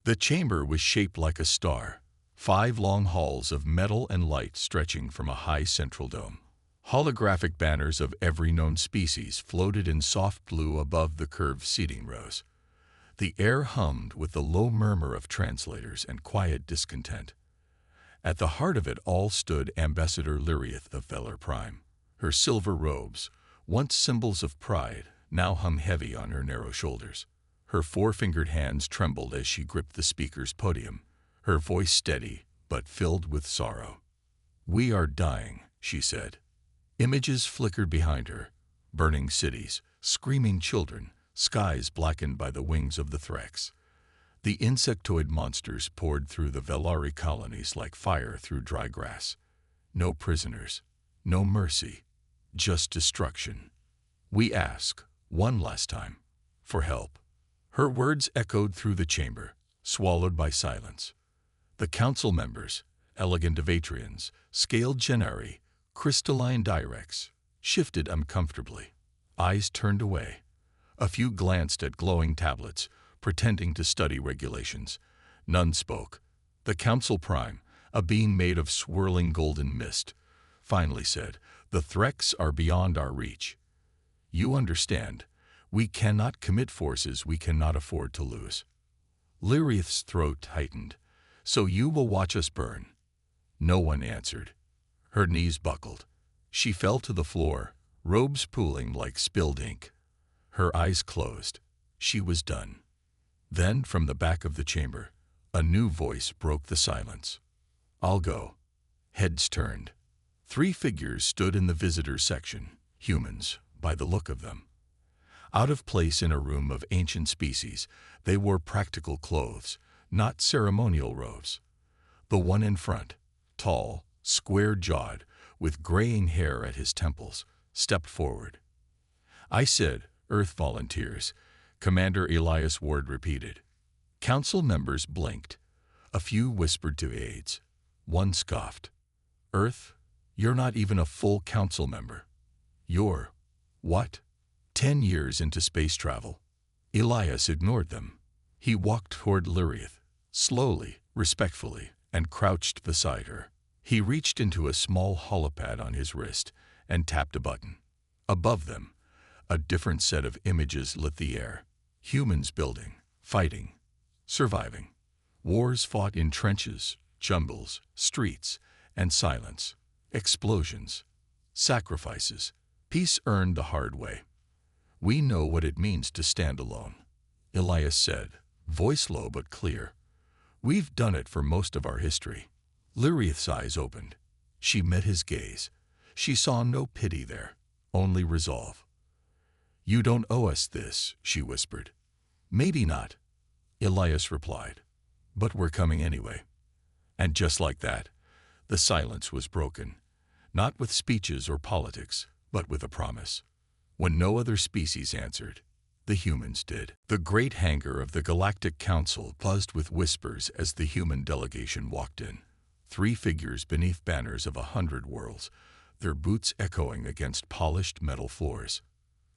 The chamber was shaped like a star, 5 long halls of metal and light stretching from a high central dome. Holographic banners of every known species floated in soft blue above the curved seating rows. The air hummed with the low murmur of translators and quiet discontent. At the heart of it all stood Ambassador Lyrith of Velar Prime. Her silver robes, once symbols of pride, now hung heavy on her narrow shoulders. Her four-fingered hands trembled as she gripped the speaker's podium, her voice steady but filled with sorrow. "We are dying," she said. Images flickered behind her, burning cities, screaming children, skies blackened by the wings of the Threx. The insectoid monsters poured through the Velari colonies like fire through dry grass. No prisoners, no mercy, just destruction. "We ask, one last time, for help." Her words echoed through the chamber, swallowed by silence. The council members, elegant Avatrians, scaled Genari, crystalline Directs, shifted uncomfortably. Eyes turned away. A few glanced at glowing tablets, pretending to study regulations. None spoke. The Council Prime, a being made of swirling golden mist, finally said, "The Threx are beyond our reach. You understand, we cannot commit forces we cannot afford to lose." Lyrith's throat tightened. "So you will watch us burn?" No one answered. Her knees buckled. She fell to the floor, robes pooling like spilled ink. Her eyes closed. She was done. Then, from the back of the chamber, a new voice broke the silence. "I'll go." Heads turned. 3 figures stood in the visitors section, humans, by the look of them. Out of place in a room of ancient species, they wore practical clothes, not ceremonial robes. The one in front, tall, square-jawed, with graying hair at his temples, stepped forward. "I said, Earth volunteers," Commander Elias Ward repeated. Council members blinked. A few whispered to aides. One scoffed. "Earth, you're not even a full council member. You're, what? 10 years into space travel." Elias ignored them. He walked toward Lyrith, slowly, respectfully, and crouched beside her. He reached into a small holopad on his wrist and tapped a button. Above them, a different set of images lit the air. Humans building, fighting, surviving. Wars fought in trenches, jungles, streets, and silence. Explosions, sacrifices, peace earned the hard way. "We know what it means to stand alone," Elias said, voice low but clear. "We've done it for most of our history." Lyrith's eyes opened. She met his gaze. She saw no pity there, only resolve. "You don't owe us this," she whispered. "Maybe not," Elias replied, "but we're coming anyway." And just like that, the silence was broken, not with speeches or politics, but with a promise. When no other species answered, the humans did. The great hangar of the Galactic Council buzzed with whispers as the human delegation walked in. 3 figures beneath banners of 100 worlds, their boots echoing against polished metal floors.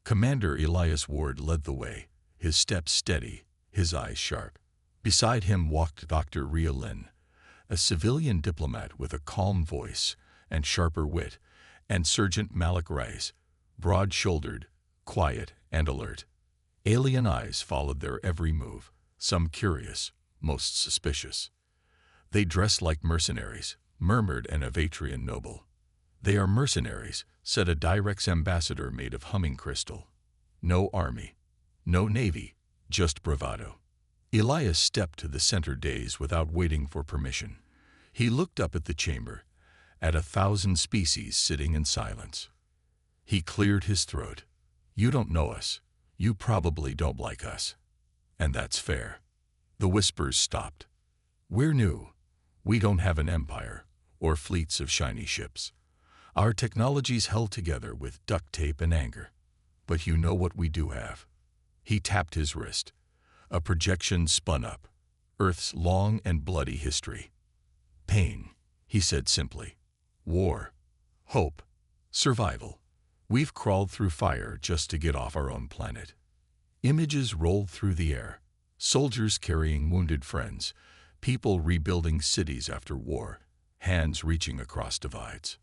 Commander Elias Ward led the way, his steps steady, his eyes sharp. Beside him walked Dr. Ria Lin, a civilian diplomat with a calm voice and sharper wit, and Sergeant Malik Rice, broad-shouldered, quiet, and alert. Alien eyes followed their every move, some curious, most suspicious. "They dress like mercenaries," murmured an Avatrian noble. "They are mercenaries," said a Directs ambassador made of humming crystal. "No army, no navy, just bravado." Elias stepped to the center dais without waiting for permission. He looked up at the chamber, at 1,000 species sitting in silence. He cleared his throat. "You don't know us. You probably don't like us. And that's fair." The whispers stopped. "We're new. We don't have an empire, or fleets of shiny ships. Our technology's held together with duct tape and anger. But you know what we do have." He tapped his wrist. A projection spun up. Earth's long and bloody history. "Pain," he said simply. "War. Hope. Survival. We've crawled through fire just to get off our own planet." Images rolled through the air. Soldiers carrying wounded friends, people rebuilding cities after war, hands reaching across divides.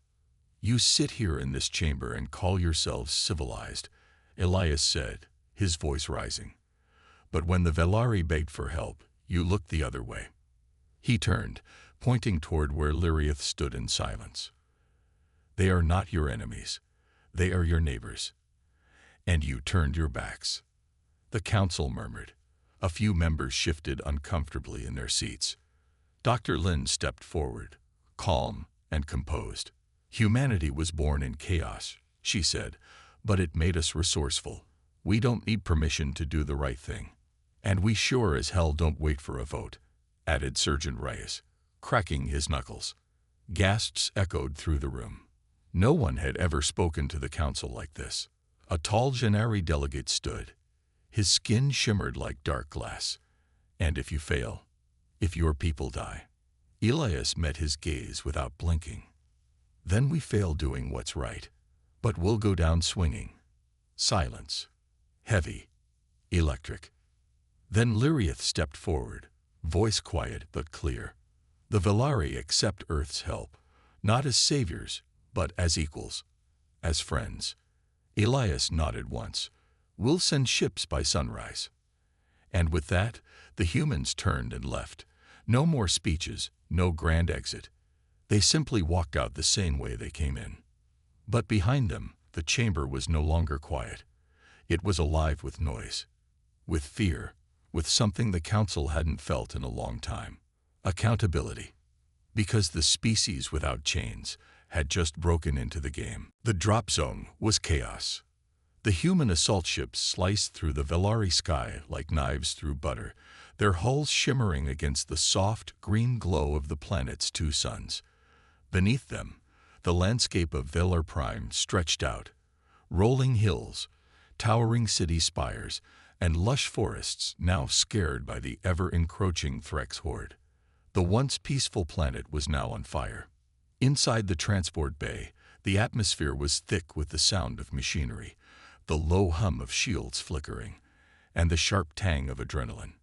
"You sit here in this chamber and call yourselves civilized," Elias said, his voice rising. "But when the Velari begged for help, you looked the other way." He turned, pointing toward where Liriath stood in silence. "They are not your enemies. They are your neighbors. And you turned your backs." The council murmured. A few members shifted uncomfortably in their seats. Dr. Lin stepped forward, calm and composed. "Humanity was born in chaos," she said, "but it made us resourceful. We don't need permission to do the right thing. And we sure as hell don't wait for a vote," added Sergeant Reyes, cracking his knuckles. Gasps echoed through the room. No one had ever spoken to the council like this. A tall Gennari delegate stood. His skin shimmered like dark glass. "And if you fail, if your people die." Elias met his gaze without blinking. "Then we fail doing what's right. But we'll go down swinging." Silence. Heavy. Electric. Then Liriath stepped forward, voice quiet but clear. "The Velari accept Earth's help, not as saviors, but as equals, as friends." Elias nodded once. "We'll send ships by sunrise." And with that, the humans turned and left. No more speeches, no grand exit. They simply walked out the same way they came in. But behind them, the chamber was no longer quiet. It was alive with noise, with fear, with something the council hadn't felt in a long time. Accountability. Because the species without chains had just broken into the game. The drop zone was chaos. The human assault ships sliced through the Velari sky like knives through butter, their hulls shimmering against the soft, green glow of the planet's two suns. Beneath them, the landscape of Velar Prime stretched out. Rolling hills, towering city spires, and lush forests now scared by the ever-encroaching Threx horde. The once peaceful planet was now on fire. Inside the transport bay, the atmosphere was thick with the sound of machinery, the low hum of shields flickering, and the sharp tang of adrenaline.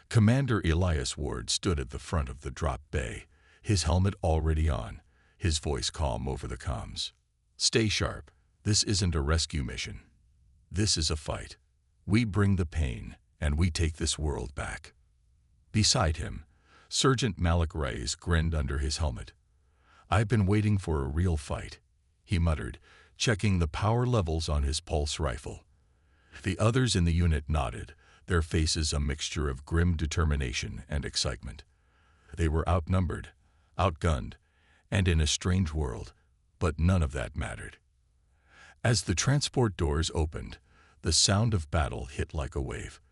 Commander Elias Ward stood at the front of the drop bay, his helmet already on, his voice calm over the comms. "Stay sharp. This isn't a rescue mission. This is a fight. We bring the pain, and we take this world back." Beside him, Sergeant Malik Reyes grinned under his helmet. "I've been waiting for a real fight," he muttered, checking the power levels on his pulse rifle. The others in the unit nodded, their faces a mixture of grim determination and excitement. They were outnumbered, outgunned, and in a strange world, but none of that mattered. As the transport doors opened, the sound of battle hit like a wave.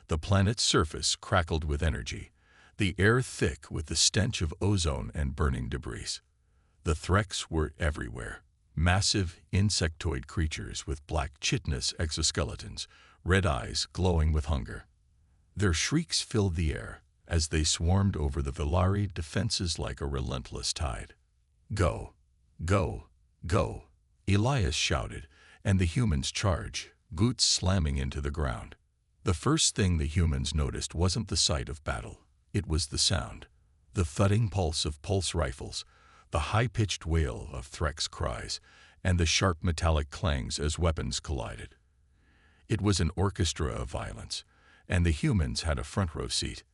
The planet's surface crackled with energy, the air thick with the stench of ozone and burning debris. The Threx were everywhere. Massive, insectoid creatures with black chitinous exoskeletons, red eyes glowing with hunger. Their shrieks filled the air as they swarmed over the Velari defenses like a relentless tide. "Go! Go! Go!" Elias shouted, and the humans charged, boots slamming into the ground. The first thing the humans noticed wasn't the sight of battle. It was the sound. The thudding pulse of pulse rifles, the high-pitched wail of Threx cries, and the sharp metallic clangs as weapons collided. It was an orchestra of violence, and the humans had a front-row seat.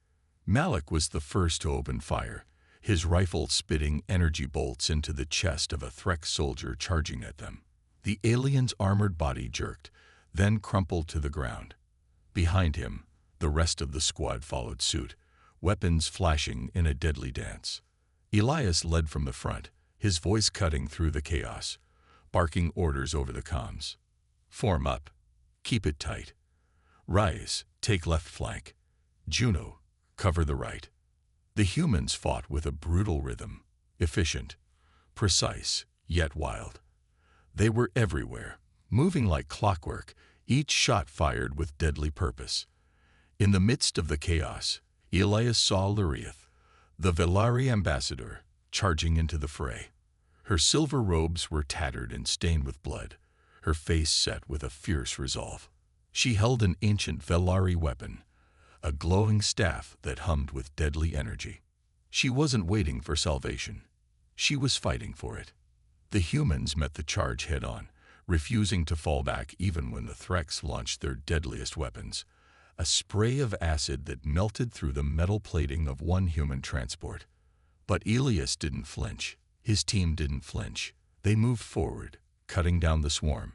Malik was the first to open fire, his rifle spitting energy bolts into the chest of a Threx soldier charging at them. The alien's armored body jerked, then crumpled to the ground. Behind him, the rest of the squad followed suit, weapons flashing in a deadly dance. Elias led from the front, his voice cutting through the chaos, barking orders over the comms. "Form up. Keep it tight. Rise, take left flank. Juno, cover the right." The humans fought with a brutal rhythm, efficient, precise, yet wild. They were everywhere, moving like clockwork, each shot fired with deadly purpose. In the midst of the chaos, Elias saw Liriath, the Velari ambassador, charging into the fray. Her silver robes were tattered and stained with blood, her face set with a fierce resolve. She held an ancient Velari weapon, a glowing staff that hummed with deadly energy. She wasn't waiting for salvation. She was fighting for it. The humans met the charge head-on, refusing to fall back even when the Threx launched their deadliest weapons, a spray of acid that melted through the metal plating of one human transport. But Elias didn't flinch. His team didn't flinch. They moved forward, cutting down the swarm,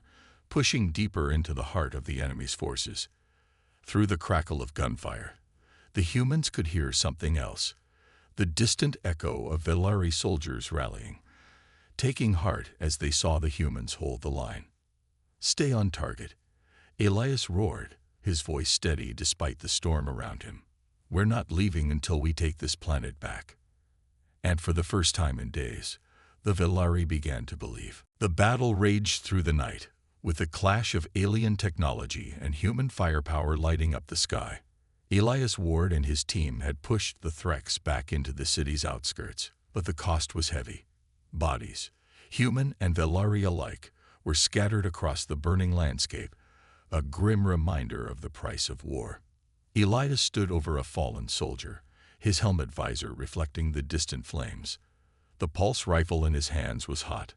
pushing deeper into the heart of the enemy's forces. Through the crackle of gunfire, the humans could hear something else, the distant echo of Velari soldiers rallying, taking heart as they saw the humans hold the line. "Stay on target," Elias roared, his voice steady despite the storm around him. "We're not leaving until we take this planet back." And for the first time in days, the Velari began to believe. The battle raged through the night, with a clash of alien technology and human firepower lighting up the sky. Elias Ward and his team had pushed the Threx back into the city's outskirts, but the cost was heavy. Bodies, human and Velari alike, were scattered across the burning landscape, a grim reminder of the price of war. Elias stood over a fallen soldier, his helmet visor reflecting the distant flames. The pulse rifle in his hands was hot,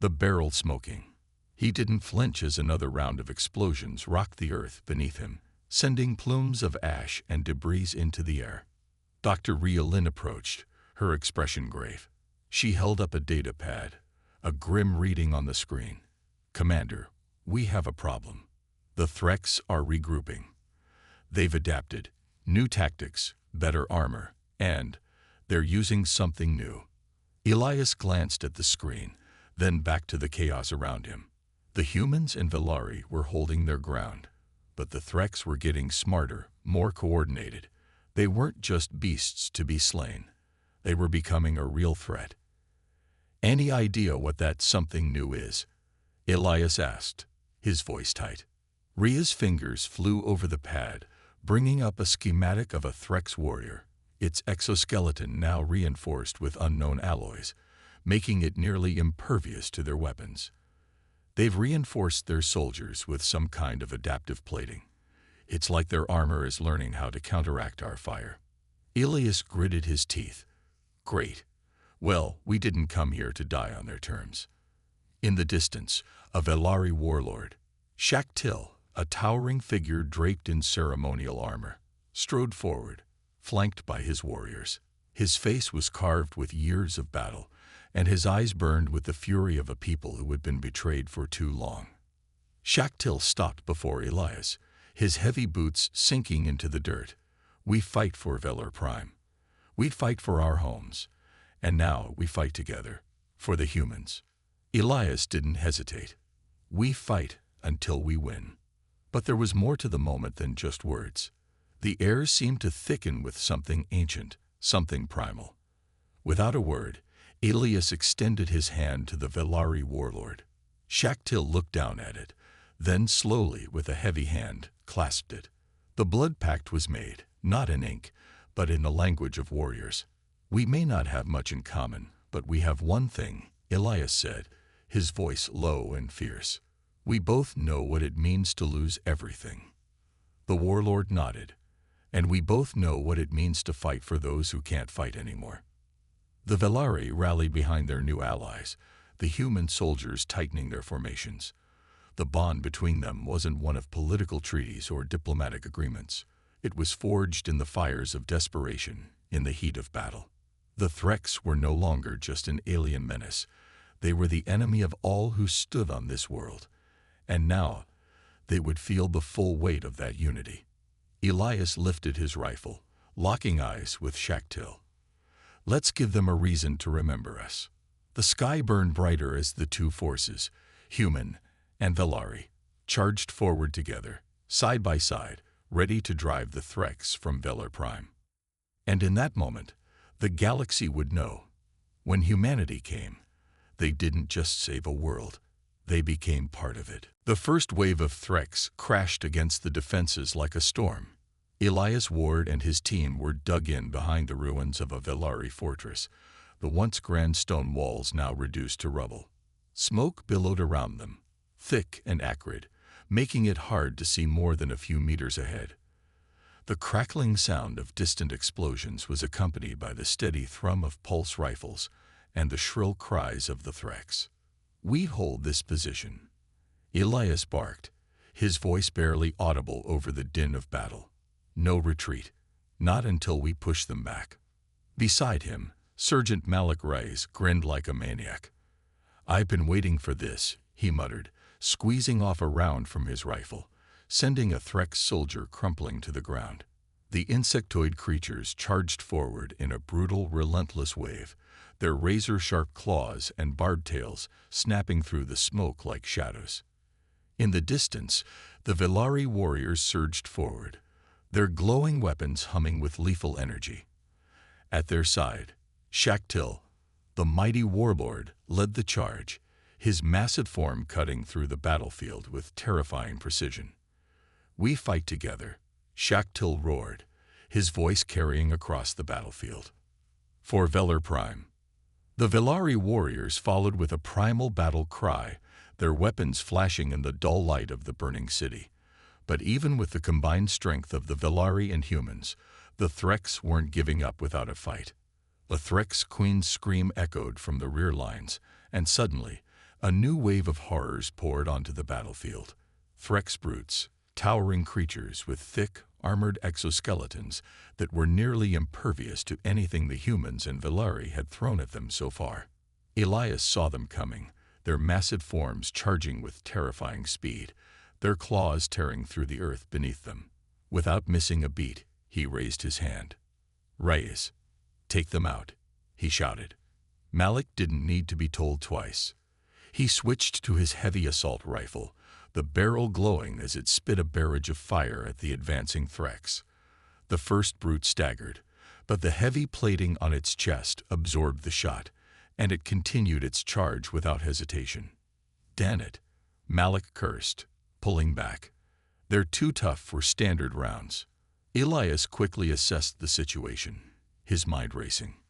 the barrel smoking. He didn't flinch as another round of explosions rocked the earth beneath him, sending plumes of ash and debris into the air. Dr. Ria Lin approached, her expression grave. She held up a data pad, a grim reading on the screen. "Commander, we have a problem. The Threx are regrouping. They've adapted, new tactics, better armor, and they're using something new." Elias glanced at the screen, then back to the chaos around him. The humans and Velari were holding their ground, but the Threx were getting smarter, more coordinated. They weren't just beasts to be slain. They were becoming a real threat. "Any idea what that something new is?" Elias asked, his voice tight. Ria's fingers flew over the pad, bringing up a schematic of a Threx warrior, its exoskeleton now reinforced with unknown alloys, making it nearly impervious to their weapons. "They've reinforced their soldiers with some kind of adaptive plating. It's like their armor is learning how to counteract our fire." Elias gritted his teeth. "Great. Well, we didn't come here to die on their terms." In the distance, a Velari warlord, Shaktil, a towering figure draped in ceremonial armor, strode forward, flanked by his warriors. His face was carved with years of battle, and his eyes burned with the fury of a people who had been betrayed for too long. Shaktil stopped before Elias, his heavy boots sinking into the dirt. "We fight for Velar Prime. We'd fight for our homes. And now we fight together, for the humans." Elias didn't hesitate. "We fight until we win." But there was more to the moment than just words. The air seemed to thicken with something ancient, something primal. Without a word, Elias extended his hand to the Velari warlord. Shaktil looked down at it, then slowly, with a heavy hand, clasped it. The blood pact was made, not in ink, but in the language of warriors. "We may not have much in common, but we have one thing," Elias said, his voice low and fierce. "We both know what it means to lose everything." The warlord nodded. "And we both know what it means to fight for those who can't fight anymore." The Velari rallied behind their new allies, the human soldiers tightening their formations. The bond between them wasn't one of political treaties or diplomatic agreements. It was forged in the fires of desperation, in the heat of battle. The Threx were no longer just an alien menace. They were the enemy of all who stood on this world. And now, they would feel the full weight of that unity. Elias lifted his rifle, locking eyes with Shaktil. "Let's give them a reason to remember us." The sky burned brighter as the two forces, human and Velari, charged forward together, side by side, ready to drive the Threx from Velar Prime. And in that moment, the galaxy would know. When humanity came, they didn't just save a world. They became part of it. The first wave of Threx crashed against the defenses like a storm. Elias Ward and his team were dug in behind the ruins of a Velari fortress, the once grand stone walls now reduced to rubble. Smoke billowed around them, thick and acrid, making it hard to see more than a few meters ahead. The crackling sound of distant explosions was accompanied by the steady thrum of pulse rifles and the shrill cries of the Threx. "We hold this position," Elias barked, his voice barely audible over the din of battle. "No retreat, not until we push them back." Beside him, Sergeant Malik Reyes grinned like a maniac. "I've been waiting for this," he muttered, squeezing off a round from his rifle, sending a Threx soldier crumpling to the ground. The insectoid creatures charged forward in a brutal, relentless wave, their razor-sharp claws and barbed tails snapping through the smoke like shadows. In the distance, the Velari warriors surged forward, their glowing weapons humming with lethal energy. At their side, Shaktil, the mighty warlord, led the charge, his massive form cutting through the battlefield with terrifying precision. "We fight together," Shaktil roared, his voice carrying across the battlefield. For Velar Prime. The Velari warriors followed with a primal battle cry, their weapons flashing in the dull light of the burning city. But even with the combined strength of the Velari and humans, the Threx weren't giving up without a fight. A Threx queen's scream echoed from the rear lines, and suddenly, a new wave of horrors poured onto the battlefield. Threx brutes, towering creatures with thick, armored exoskeletons that were nearly impervious to anything the humans and Velari had thrown at them so far. Elias saw them coming, their massive forms charging with terrifying speed, their claws tearing through the earth beneath them. Without missing a beat, he raised his hand. "Reyes, take them out," he shouted. Malik didn't need to be told twice. He switched to his heavy assault rifle, the barrel glowing as it spit a barrage of fire at the advancing Threx. The first brute staggered, but the heavy plating on its chest absorbed the shot, and it continued its charge without hesitation. "Damn it," Malik cursed, pulling back. "They're too tough for standard rounds." Elias quickly assessed the situation, his mind racing.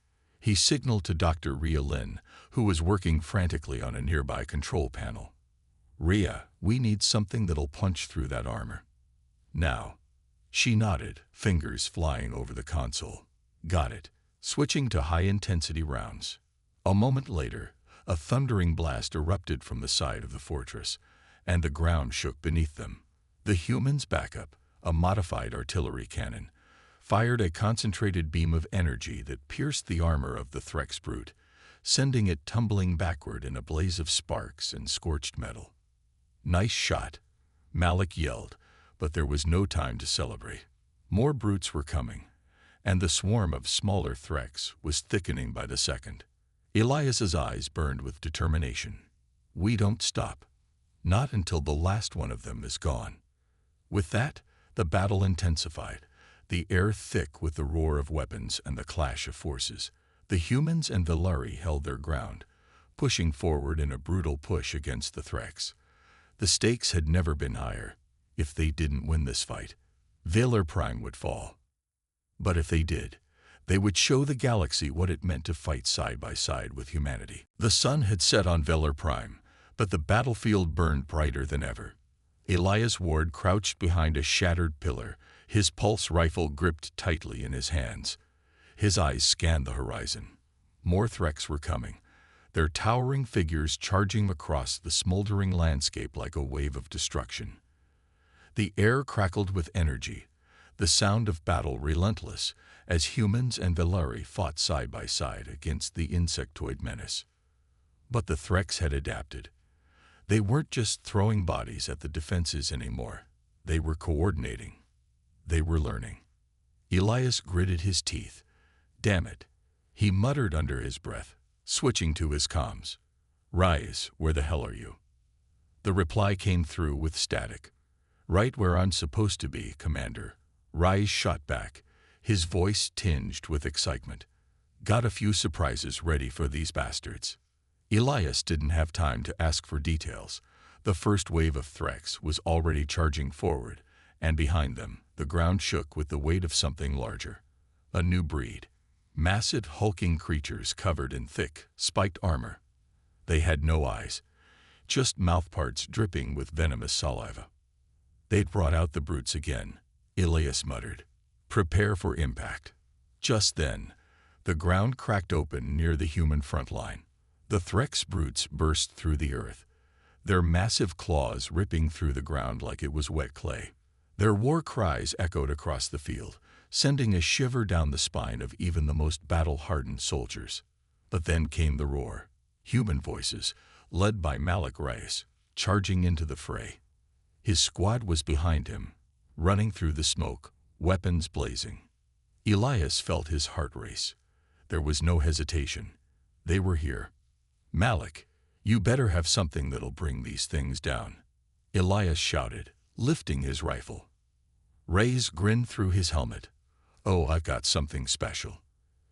He signaled to Dr. Rhea Lynn, who was working frantically on a nearby control panel. "Rhea, we need something that'll punch through that armor." "Now." She nodded, fingers flying over the console. "Got it." Switching to high-intensity rounds. A moment later, a thundering blast erupted from the side of the fortress, and the ground shook beneath them. The humans' backup, a modified artillery cannon, fired a concentrated beam of energy that pierced the armor of the Threx brute, sending it tumbling backward in a blaze of sparks and scorched metal. "Nice shot," Malik yelled, but there was no time to celebrate. More brutes were coming, and the swarm of smaller Threx was thickening by the second. Elias's eyes burned with determination. "We don't stop. Not until the last one of them is gone." With that, the battle intensified, the air thick with the roar of weapons and the clash of forces. The humans and Velari held their ground, pushing forward in a brutal push against the Threx. The stakes had never been higher. If they didn't win this fight, Velar Prime would fall. But if they did, they would show the galaxy what it meant to fight side by side with humanity. The sun had set on Velar Prime, but the battlefield burned brighter than ever. Elias Ward crouched behind a shattered pillar, his pulse rifle gripped tightly in his hands. His eyes scanned the horizon. More Threx were coming, their towering figures charging across the smoldering landscape like a wave of destruction. The air crackled with energy, the sound of battle relentless, as humans and Velari fought side by side against the insectoid menace. But the Threx had adapted. They weren't just throwing bodies at the defenses anymore. They were coordinating. They were learning. Elias gritted his teeth. "Damn it," he muttered under his breath, switching to his comms. "Reyes, where the hell are you?" The reply came through with static. "Right where I'm supposed to be, Commander." Reyes shot back, his voice tinged with excitement. "Got a few surprises ready for these bastards." Elias didn't have time to ask for details. The first wave of Threx was already charging forward, and behind them, the ground shook with the weight of something larger. A new breed. Massive, hulking creatures covered in thick, spiked armor. They had no eyes, just mouthparts dripping with venomous saliva. "They'd brought out the brutes again," Elias muttered. Prepare for impact. Just then, the ground cracked open near the human front line. The Threx brutes burst through the earth, their massive claws ripping through the ground like it was wet clay. Their war cries echoed across the field, sending a shiver down the spine of even the most battle-hardened soldiers. But then came the roar. Human voices, led by Malik Reyes, charging into the fray. His squad was behind him, running through the smoke, weapons blazing. Elias felt his heart race. There was no hesitation. They were here. "Malik, you better have something that'll bring these things down," Elias shouted, lifting his rifle. Reyes grinned through his helmet. "Oh, I've got something special."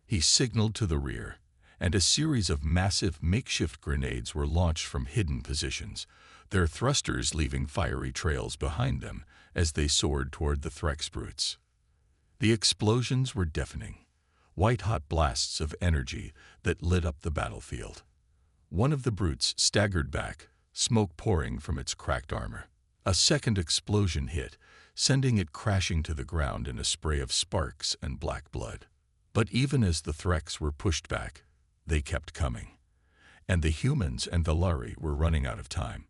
He signaled to the rear, and a series of massive makeshift grenades were launched from hidden positions, their thrusters leaving fiery trails behind them as they soared toward the Threx brutes. The explosions were deafening, white-hot blasts of energy that lit up the battlefield. One of the brutes staggered back, smoke pouring from its cracked armor. A second explosion hit, sending it crashing to the ground in a spray of sparks and black blood. But even as the Threx were pushed back, they kept coming, and the humans and Valari were running out of time.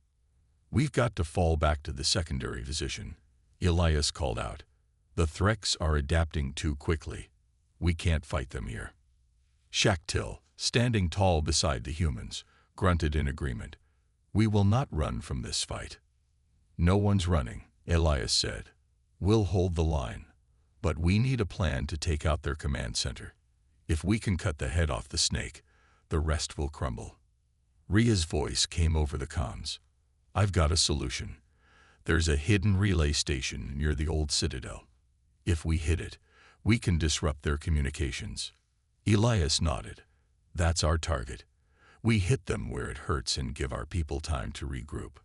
"We've got to fall back to the secondary position," Elias called out. "The Threx are adapting too quickly. We can't fight them here." Shaktil, standing tall beside the humans, grunted in agreement. "We will not run from this fight." "No one's running," Elias said. "We'll hold the line, but we need a plan to take out their command center. If we can cut the head off the snake, the rest will crumble." Ria's voice came over the comms. "I've got a solution. There's a hidden relay station near the old citadel. If we hit it, we can disrupt their communications." Elias nodded. "That's our target. We hit them where it hurts and give our people time to regroup."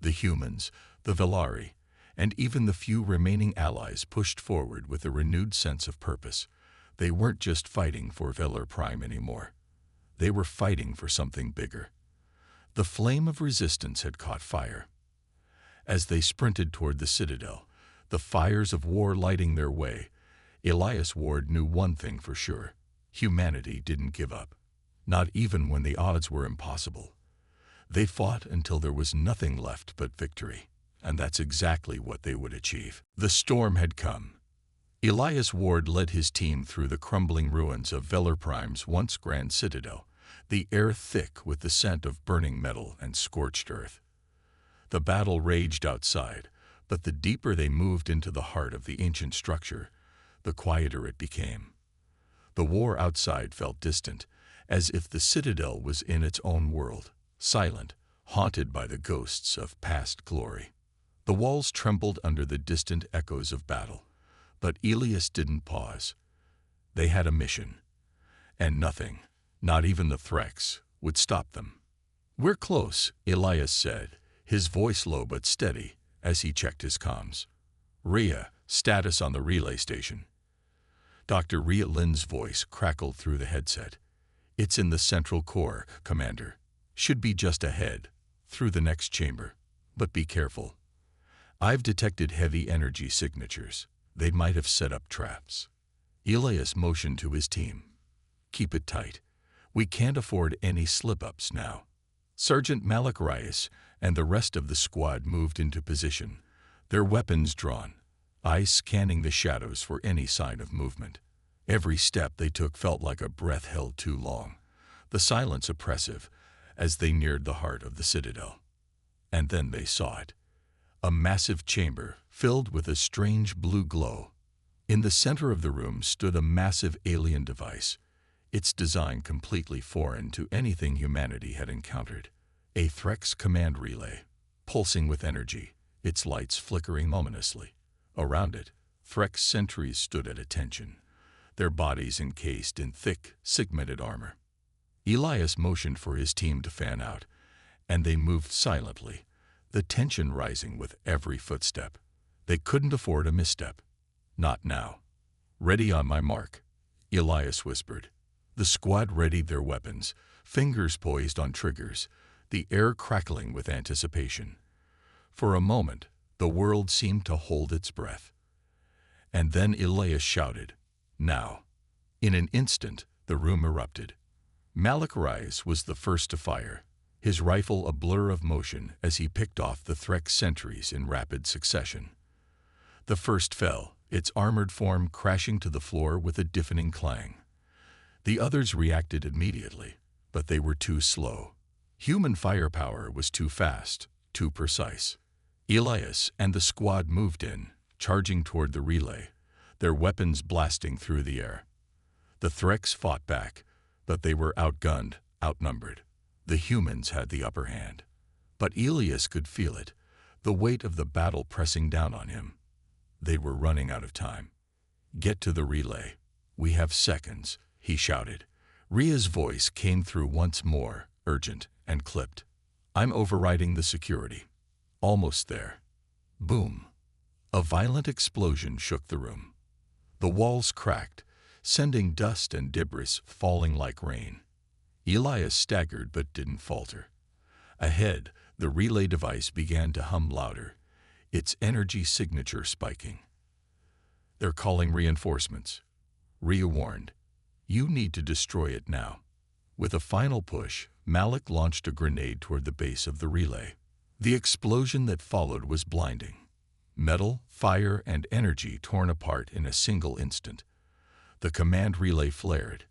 The humans, the Valari, and even the few remaining allies pushed forward with a renewed sense of purpose. They weren't just fighting for Velar Prime anymore. They were fighting for something bigger. The flame of resistance had caught fire. As they sprinted toward the citadel, the fires of war lighting their way, Elias Ward knew one thing for sure. Humanity didn't give up. Not even when the odds were impossible. They fought until there was nothing left but victory, and that's exactly what they would achieve. The storm had come. Elias Ward led his team through the crumbling ruins of Velar Prime's once grand citadel, the air thick with the scent of burning metal and scorched earth. The battle raged outside, but the deeper they moved into the heart of the ancient structure, the quieter it became. The war outside felt distant, as if the citadel was in its own world, silent, haunted by the ghosts of past glory. The walls trembled under the distant echoes of battle, but Elias didn't pause. They had a mission, and nothing, not even the Threx, would stop them. "We're close," Elias said, his voice low but steady, as he checked his comms. "Ria, status on the relay station." Dr. Ria Lin's voice crackled through the headset. "It's in the central core, Commander. Should be just ahead, through the next chamber. But be careful. I've detected heavy energy signatures. They might have set up traps." Elias motioned to his team. "Keep it tight. We can't afford any slip-ups now." Sergeant Malik Reyes and the rest of the squad moved into position, their weapons drawn, eyes scanning the shadows for any sign of movement. Every step they took felt like a breath held too long, the silence oppressive, as they neared the heart of the citadel. And then they saw it. A massive chamber filled with a strange blue glow. In the center of the room stood a massive alien device, its design completely foreign to anything humanity had encountered. A Threx command relay, pulsing with energy, its lights flickering ominously. Around it, Threx sentries stood at attention, their bodies encased in thick, segmented armor. Elias motioned for his team to fan out, and they moved silently, the tension rising with every footstep. They couldn't afford a misstep. Not now. "Ready on my mark," Elias whispered. The squad readied their weapons, fingers poised on triggers, the air crackling with anticipation. For a moment, the world seemed to hold its breath. And then Elias shouted, "Now!" In an instant, the room erupted. Malik Rais was the first to fire, his rifle a blur of motion as he picked off the Threx sentries in rapid succession. The first fell, its armored form crashing to the floor with a deafening clang. The others reacted immediately, but they were too slow. Human firepower was too fast, too precise. Elias and the squad moved in, charging toward the relay, their weapons blasting through the air. The Threx fought back, but they were outgunned, outnumbered. The humans had the upper hand. But Elias could feel it, the weight of the battle pressing down on him. They were running out of time. "Get to the relay. We have seconds," he shouted. Ria's voice came through once more, urgent and clipped. "I'm overriding the security. Almost there." Boom. A violent explosion shook the room. The walls cracked, sending dust and debris falling like rain. Elias staggered but didn't falter. Ahead, the relay device began to hum louder, its energy signature spiking. "They're calling reinforcements." Ria warned, "You need to destroy it now." With a final push, Malik launched a grenade toward the base of the relay. The explosion that followed was blinding. Metal, fire, and energy torn apart in a single instant. The command relay flared,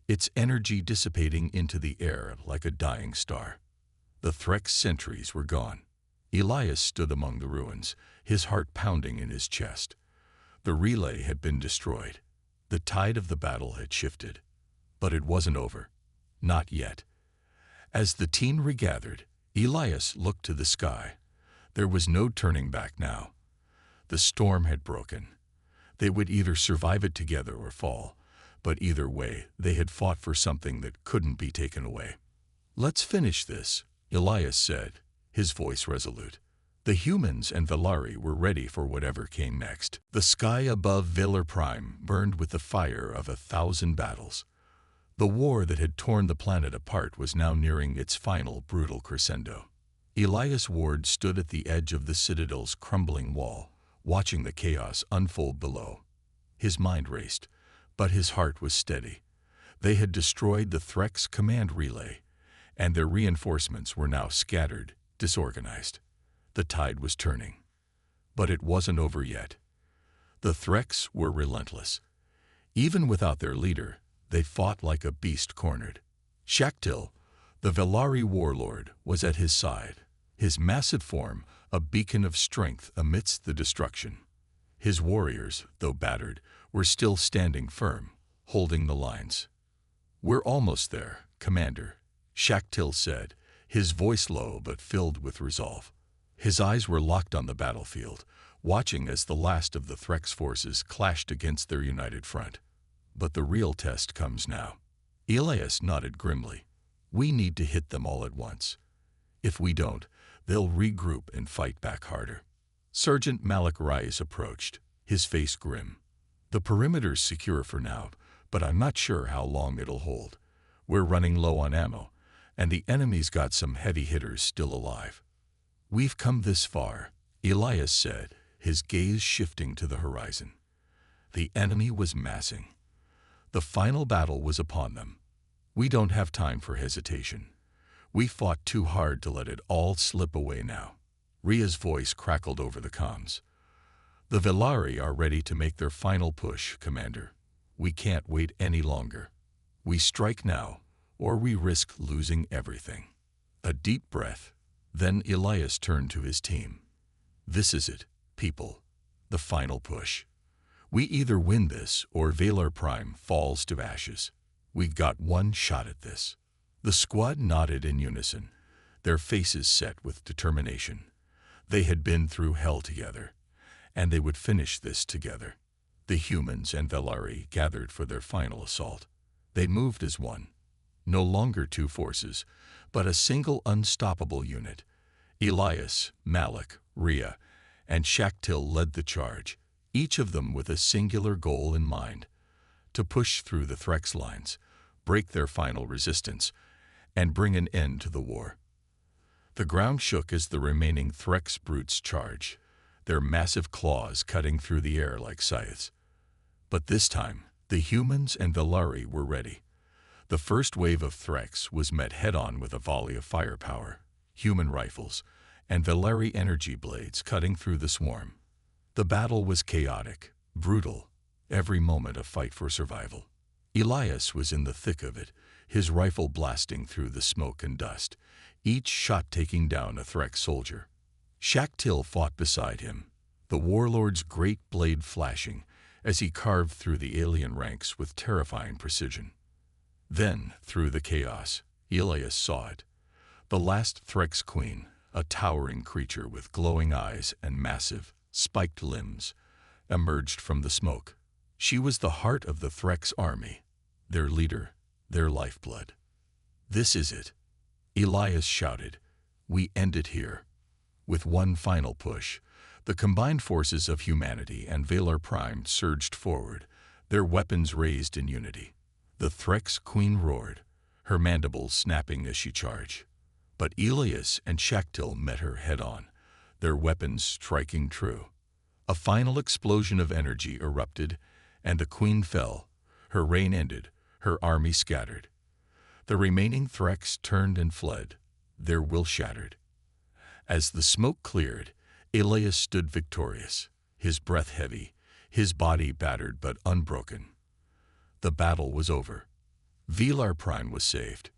its energy dissipating into the air like a dying star. The Threx sentries were gone. Elias stood among the ruins, his heart pounding in his chest. The relay had been destroyed. The tide of the battle had shifted. But it wasn't over. Not yet. As the team regathered, Elias looked to the sky. There was no turning back now. The storm had broken. They would either survive it together or fall, but either way, they had fought for something that couldn't be taken away. "Let's finish this," Elias said, his voice resolute. The humans and Velari were ready for whatever came next. The sky above Velar Prime burned with the fire of 1,000 battles. The war that had torn the planet apart was now nearing its final brutal crescendo. Elias Ward stood at the edge of the Citadel's crumbling wall, watching the chaos unfold below. His mind raced, but his heart was steady. They had destroyed the Threx command relay, and their reinforcements were now scattered, disorganized. The tide was turning. But it wasn't over yet. The Threx were relentless. Even without their leader, they fought like a beast cornered. Shaktil, the Velari warlord, was at his side, his massive form a beacon of strength amidst the destruction. His warriors, though battered, were still standing firm, holding the lines. "We're almost there, Commander," Shaktil said, his voice low but filled with resolve. His eyes were locked on the battlefield, watching as the last of the Threx forces clashed against their united front. But the real test comes now. Elias nodded grimly. "We need to hit them all at once. If we don't, they'll regroup and fight back harder." Sergeant Malik Rais approached, his face grim. "The perimeter's secure for now, but I'm not sure how long it'll hold. We're running low on ammo, and the enemy's got some heavy hitters still alive." "We've come this far," Elias said, his gaze shifting to the horizon. The enemy was massing. The final battle was upon them. "We don't have time for hesitation. We fought too hard to let it all slip away now." Ria's voice crackled over the comms. "The Velari are ready to make their final push, Commander. We can't wait any longer. We strike now, or we risk losing everything." A deep breath. Then Elias turned to his team. "This is it, people. The final push. We either win this or Velar Prime falls to ashes. We've got one shot at this." The squad nodded in unison, their faces set with determination. They had been through hell together, and they would finish this together. The humans and Velari gathered for their final assault. They moved as one. No longer two forces, but a single unstoppable unit. Elias, Malik, Ria, and Shaktil led the charge, each of them with a singular goal in mind: to push through the Threx lines, break their final resistance, and bring an end to the war. The ground shook as the remaining Threx brutes charged, their massive claws cutting through the air like scythes. But this time, the humans and Velari were ready. The first wave of Threx was met head-on with a volley of firepower, human rifles, and Velari energy blades cutting through the swarm. The battle was chaotic, brutal, every moment a fight for survival. Elias was in the thick of it, his rifle blasting through the smoke and dust, each shot taking down a Threx soldier. Shaktil fought beside him, the warlord's great blade flashing as he carved through the alien ranks with terrifying precision. Then, through the chaos, Elias saw it. The last Threx queen, a towering creature with glowing eyes and massive, spiked limbs, emerged from the smoke. She was the heart of the Threx army, their leader, their lifeblood. "This is it," Elias shouted. "We end it here." With one final push, the combined forces of humanity and Valar Prime surged forward, their weapons raised in unity. The Threx queen roared, her mandibles snapping as she charged. But Elias and Shaktil met her head-on, their weapons striking true. A final explosion of energy erupted, and the queen fell. Her reign ended, her army scattered. The remaining Threx turned and fled, their will shattered. As the smoke cleared, Elias stood victorious, his breath heavy, his body battered but unbroken. The battle was over. Valar Prime was saved.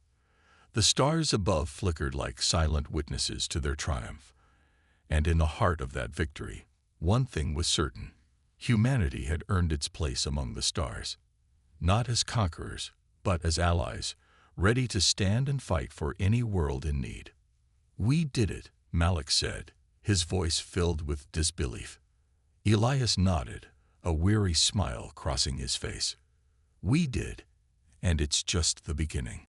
The stars above flickered like silent witnesses to their triumph. And in the heart of that victory, one thing was certain. Humanity had earned its place among the stars. Not as conquerors, but as allies, ready to stand and fight for any world in need. "We did it," Malik said, his voice filled with disbelief. Elias nodded, a weary smile crossing his face. "We did, and it's just the beginning."